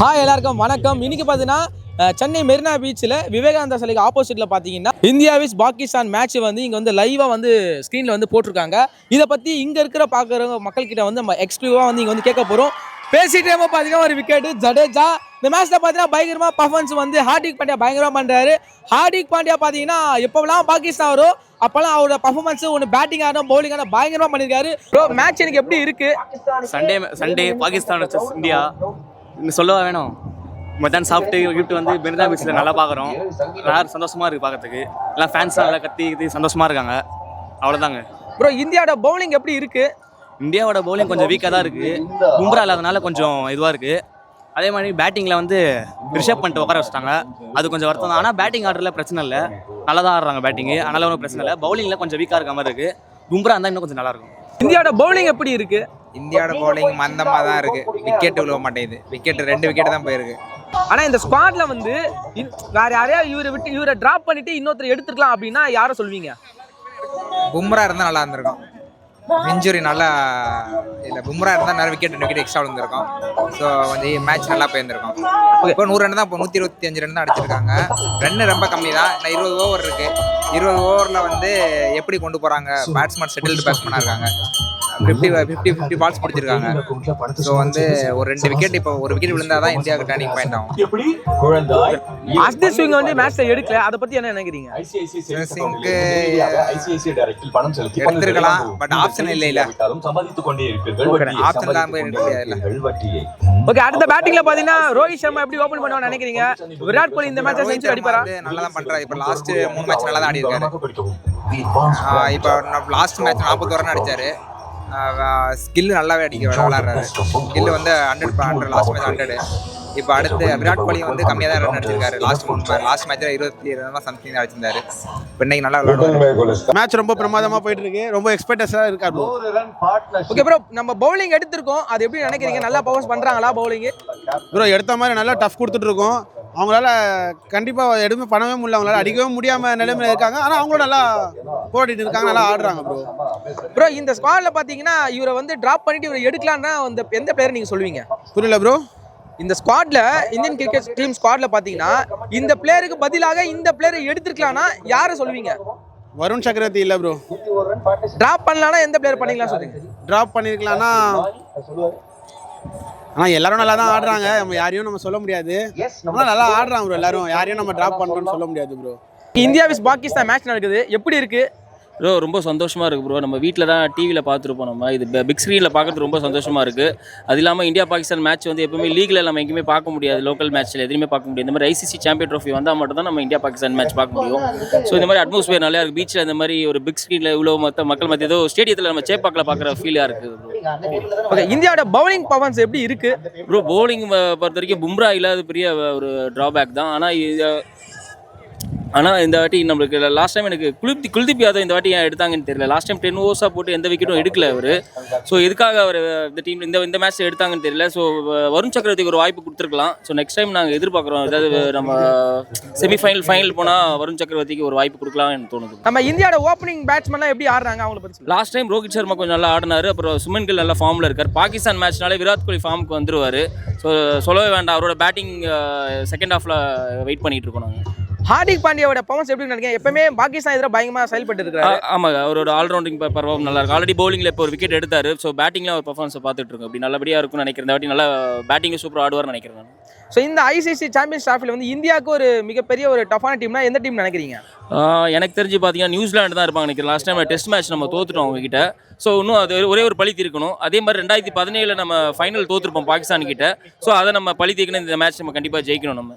Hi எல்லாருக்கும் வணக்கம். இன்னைக்கு பார்த்தீங்கன்னா சென்னை மெரினா பீச்சில் விவேகானந்தா சிலைக்கு ஆப்போசிட்டில் பார்த்தீங்கன்னா இந்தியா விஸ் பாகிஸ்தான் மேட்ச் வந்து இங்கே வந்து லைவாக வந்து ஸ்க்ரீனில் வந்து போட்டிருக்காங்க. இதை பற்றி இங்கே இருக்கிற பார்க்குறவங்க மக்கள்கிட்ட வந்து நம்ம எக்ஸ்க்ளூசிவாக வந்து இங்கே வந்து கேட்க போகிறோம். பேசிட்டே பார்த்தீங்கன்னா ஒரு விக்கெட்டு ஜடேஜா. இந்த மேட்ச்சில் பார்த்தீங்கன்னா பயங்கரமாக பர்ஃபார்மன்ஸ் வந்து ஹார்திக் பாண்டியா பயங்கரமாக பண்ணுறாரு. ஹார்திக் பாண்டியா பார்த்தீங்கன்னா எப்போலாம் பாகிஸ்தான் வரும் அப்போல்லாம் அவரோட பர்ஃபார்மன்ஸ் ஒன்று பேட்டிங் ஆகணும் பவுலிங் ஆகணும் பயங்கரமாக பண்ணியிருக்காரு. ப்ரோ மேட்ச் எனக்கு எப்படி இருக்குது? சண்டே பாகிஸ்தான் இந்தியா சொல்லவா வேணும். மத்தியானம் சாப்பிட்டு கிஃப்ட் வந்து மெரினா பீச்சில் நல்லா பார்க்குறோம். எல்லாரும் சந்தோஷமாக இருக்குது பார்க்கறதுக்கு. எல்லாம் ஃபேன்ஸ் நல்லா கத்தி சந்தோஷமாக இருக்காங்க. அவ்வளோதாங்க. ப்ரோ இந்தியாவோட பவுலிங் எப்படி இருக்குது? இந்தியாவோட பவுலிங் கொஞ்சம் வீக்காக தான் இருக்குது. பும்ரா இல்லாதனால கொஞ்சம் இதுவாக இருக்குது. அதே மாதிரி பேட்டிங்கில் வந்து ரிஷப் பண்ணிட்டு உட்கார வச்சுட்டாங்க. அது கொஞ்சம் வருத்தம் தான். ஆனால் பேட்டிங் ஆர்டரில் பிரச்சனை இல்லை, நல்லா தான் ஆடுறாங்க பேட்டிங்கு. அதனால ஒன்றும் பிரச்சனை இல்லை. பவுலிங்கில் கொஞ்சம் வீக்காக இருக்க மாதிரி இருக்குது. பும்ரா இருந்தால் இன்னும் கொஞ்சம் நல்லாயிருக்கும். இந்தியாவோட பவுலிங் எப்படி இருக்குது? இந்தியாவோட பவுலிங் மந்தமாக தான் இருக்குது. விக்கெட் விழுவ மாட்டேங்குது. ரெண்டு விக்கெட் தான் போயிருக்கு. ஆனால் இந்த ஸ்குவாட்ல வந்து வேற யாரையா இவரை டிராப் பண்ணிட்டு இன்னொருத்தர் எடுத்துக்கலாம் அப்படின்னா யாரை சொல்வீங்க? பும்ரா இருந்தால் நல்லா இருந்திருக்கும். இன்ஜுரி நல்லா இல்லை. பும்ரா இருந்தால் நிறைய ரெண்டு விக்கெட் எக்ஸ்ட்ரா விழுந்திருக்கும். ஸோ கொஞ்சம் மேட்ச் நல்லா போயிருந்திருக்கும். இப்போ 100 ரன் தான், இப்போ 125 ரன் தான் அடிச்சிருக்காங்க. ரன்னு ரொம்ப கம்மி தான். இன்னும் 20 ஓவர் இருக்குது. 20 ஓவரில் வந்து எப்படி கொண்டு போகிறாங்க? பேட்ஸ்மேன் செட்டில்டு பேட்ஸ்மேனாக இருக்காங்க. 50 பால்ஸ் பிடிச்சிருக்காங்க. ஸோ வந்து ஒரு 2 விக்கெட், இப்போ ஒரு விக்கெட் விழுந்தால் தான் இந்தியாவுக்கு டர்னிங் பாயிண்ட் ஆகும். அஸ்தித் சிங் வந்து மேட்ச்ல எடுக்கல, அதை பற்றி என்ன நினைக்கிறீங்க? சிங்க்கு எடுத்திருக்கலாம், பட் ஆப்ஷன் இல்லை. ஆப்ஷன் தான் போய் எடுக்க. ஓகே, அடுத்த பேட்டிங்ல பாத்தீங்கன்னா ரோஹித் சர்மா எப்படி ஓபன் பண்ணுவான்னு நினைக்கிறீங்க? விராட் கோலி இந்த மேட்ச்ல செஞ்சுரி அடிப்பாரா? நல்லா தான் பண்றாரு. இப்போ லாஸ்ட் 3 மேட்ச் நல்லா தான் ஆடி இருக்காரு. இப்போ லாஸ்ட் மேட்ச் 41 ரன் அடிச்சாரு. ஸ்கில் நல்லாவே விளையாடுறாரு. ஸ்கில் வந்து 100 லாஸ்ட் மேட்ச் 100. இப்போ அடுத்து விராட் கோலி வந்து கம்மியாக தான் ரன் அடிச்சிருக்காரு. லாஸ்ட் மேட்ச்ல 27 ரன் சம்திங் அடிச்சிருந்தாரு. இப்போ இன்னைக்கு நல்லா விளையாடுவாரு. மேட்ச் ரொம்ப பிரமாதமா போயிட்டு இருக்கு. ரொம்ப எக்ஸ்பெக்டஸா இருக்காரு. ஓகே ப்ரோ, நம்ம பவுலிங் எடுத்திருக்கோம், அது எப்படி நினைக்கிறீங்க? நல்லா பர்ஃபார்மன்ஸ் பண்றாங்களா பவுலிங்? ப்ரோ எடுத்த மாதிரி நல்லா டஃப் கொடுத்துட்டு இருக்கோம். அவங்களால கண்டிப்பாக எதுவுமே பண்ணவே முடியல. அவங்களால அடிக்கவே முடியாமல் நிலைமையில இருக்காங்க. ஆனால் அவங்களும் நல்லா போராடிட்டு இருக்காங்க, நல்லா ஆடுறாங்க. ப்ரோ இந்த ஸ்குவாட்ல பார்த்தீங்கன்னா இவரை வந்து டிராப் பண்ணிட்டு இவரை எடுக்கலாம்னா எந்த பிளேயர் நீங்கள் சொல்லுவீங்க? புரியல ப்ரோ. இந்த ஸ்குவாட்ல இந்தியன் கிரிக்கெட் டீம் ஸ்குவாட்ல பார்த்தீங்கன்னா இந்த பிளேயருக்கு பதிலாக இந்த பிளேயரை எடுத்துக்கலாம்னா யாரை சொல்லுவீங்க? வருண் சக்கரவர்த்தி இல்லை ப்ரோ. டிராப் பண்ணலாம்னா எந்த பிளேயர் பண்ணிக்கலாம் சொல்லுங்க? டிராப் பண்ணிருக்கலாம்னா, ஆனால் எல்லாரும் நல்லா தான் ஆடுறாங்க. நம்ம யாரையும் நம்ம சொல்ல முடியாது. ஆனால் நல்லா ஆடுறாங்க ப்ரோ எல்லாரும். யாரையும் நம்ம டிராப் பண்ணுறோம்னு சொல்ல முடியாது ப்ரோ. இந்தியா விஸ் பாகிஸ்தான் மேட்ச் நடக்குது, எப்படி இருக்கு ப்ரோ? ரொம்ப சந்தோஷமாக இருக்குது ப்ரோ. நம்ம வீட்டில் தான் டிவியில் பார்த்துருப்போம். நம்ம இது பிக் ஸ்க்ரீனில் பார்க்குறது ரொம்ப சந்தோஷமாக இருக்குது. அது இல்லாமல் இந்தியா பாகிஸ்தான் மேட்ச் வந்து எப்பவுமே லீகில் நம்ம எங்கேயுமே பார்க்க முடியாது. லோக்கல் மேட்ச்சில் எதுவுமே பார்க்க முடியாது. இந்த மாதிரி ஐசிசி சாம்பியன் ட்ரோஃபி வந்தால் மட்டும் தான் நம்ம இந்தியா பாகிஸ்தான் மேட்ச் பார்க்க முடியும். ஸோ இந்த மாதிரி அட்மாஸ்பியர் நல்லா இருக்குது. பீச்சில் இந்த மாதிரி ஒரு பிக் ஸ்க்ரீனில் இவ்வளோ மக்கள் மத்திய ஏதோ ஸ்டேடியத்தில் நம்ம சேப்பாக்கில் பார்க்குற ஃபீலாக இருக்குது ப்ரோ. ஓகே, இந்தியாவோட பவுலிங் பர்ஃபார்மன்ஸ் எப்படி இருக்குது ப்ரோ? பவுலிங் பொறுத்த வரைக்கும் பும்ரா இல்லாத பெரிய ஒரு ட்ராபேக் தான். ஆனால் இந்த வாட்டி நம்மளுக்கு லாஸ்ட் டைம் எனக்கு குல்தீப் யாதவ் இந்த வாட்டி ஏன் எடுத்தாங்கன்னு தெரியல. லாஸ்ட் டைம் 10 ஓவர்ஸாக போட்டு எந்த விக்கெட்டும் எடுக்கல அவர். ஸோ எதுக்காக அவர் இந்த டீம் இந்த மேட்ச் எடுத்தாங்கன்னு தெரியல. ஸோ வருண் சக்கரவர்த்திக்கு ஒரு வாய்ப்பு கொடுத்துருக்கலாம். ஸோ நெக்ஸ்ட் டைம் நாங்கள் எதிர்பார்க்குறோம். அதாவது நம்ம ஃபைனல் போனால் வருண் சக்கரவர்த்திக்கு ஒரு வாய்ப்பு கொடுக்கலாம்னு எனக்கு தோணுது. நம்ம இந்தியாவோட ஓப்பனிங் பேட்ஸ்மேன்லாம் எப்படி ஆடுறாங்க அவங்கள பற்றி? லாஸ்ட் டைம் ரோஹித் சர்மா கொஞ்சம் நல்லா ஆடினார். அப்புறம் சுமன் கில் நல்லா ஃபார்மில் இருக்கார். பாகிஸ்தான் மேட்ச்னாலே விராட் கோலி ஃபார்முக்கு வந்துருவார். ஸோ சொல்லவே வேண்டாம், அவரோட பேட்டிங் செகண்ட் ஹாஃபில் வெயிட் பண்ணிட்டு இருக்கோம் நாங்கள். ஹார்திக் பாண்டியாவோட பர்ஃபார்மன்ஸ் எப்படி நினைக்கிறேன்? எப்பவுமே பாகிஸ்தான் எதிராக பயங்கரமாக செயல்பட்டு இருக்காரு. ஆமாம், அவரோட ஆல்ரவுண்டிங் பர்ஃபார்மன்ஸ் நல்லா இருக்கு. ஆல்ரெடி பவுலிங்கில் இப்போ ஒரு விக்கெட் எடுத்தார். ஸோ பேட்டிங்கில் ஒரு பர்ஃபார்மன்ஸை பார்த்துட்டு இருக்கோம். அப்படி நல்லபடியாக இருக்கும்னு நினைக்கிறேன். இந்த வாட்டி நல்லா பேட்டிங் சூப்பராக ஆடுவார்னு நினைக்கிறேன் நான். ஸோ இந்த ஐசிசி சாம்பியன்ஸ் டிராஃபியில் வந்து இந்தியாவுக்கு ஒரு மிகப்பெரிய ஒரு டஃபான டீம்னா எந்த டீம் நினைக்கிறீங்க? எனக்கு தெரிஞ்சு பார்த்தீங்கன்னா நியூசிலாந்து தான் இருப்பாங்க நினைக்கிறேன். லாஸ்ட் டைம் டெஸ்ட் மேட்ச் நம்ம தோத்துட்டோம் அவங்ககிட்ட. ஸோ இன்னும் அது ஒரே ஒரு பழி தீர்க்கணும். அதே மாதிரி 2017 நம்ம ஃபைனல் தோற்றுருப்போம் பாகிஸ்தான் கிட்ட. ஸோ அதை நம்ம பழி தீர்க்கணும். இந்த மேட்ச் நம்ம கண்டிப்பாக ஜெயிக்கணும் நம்ம.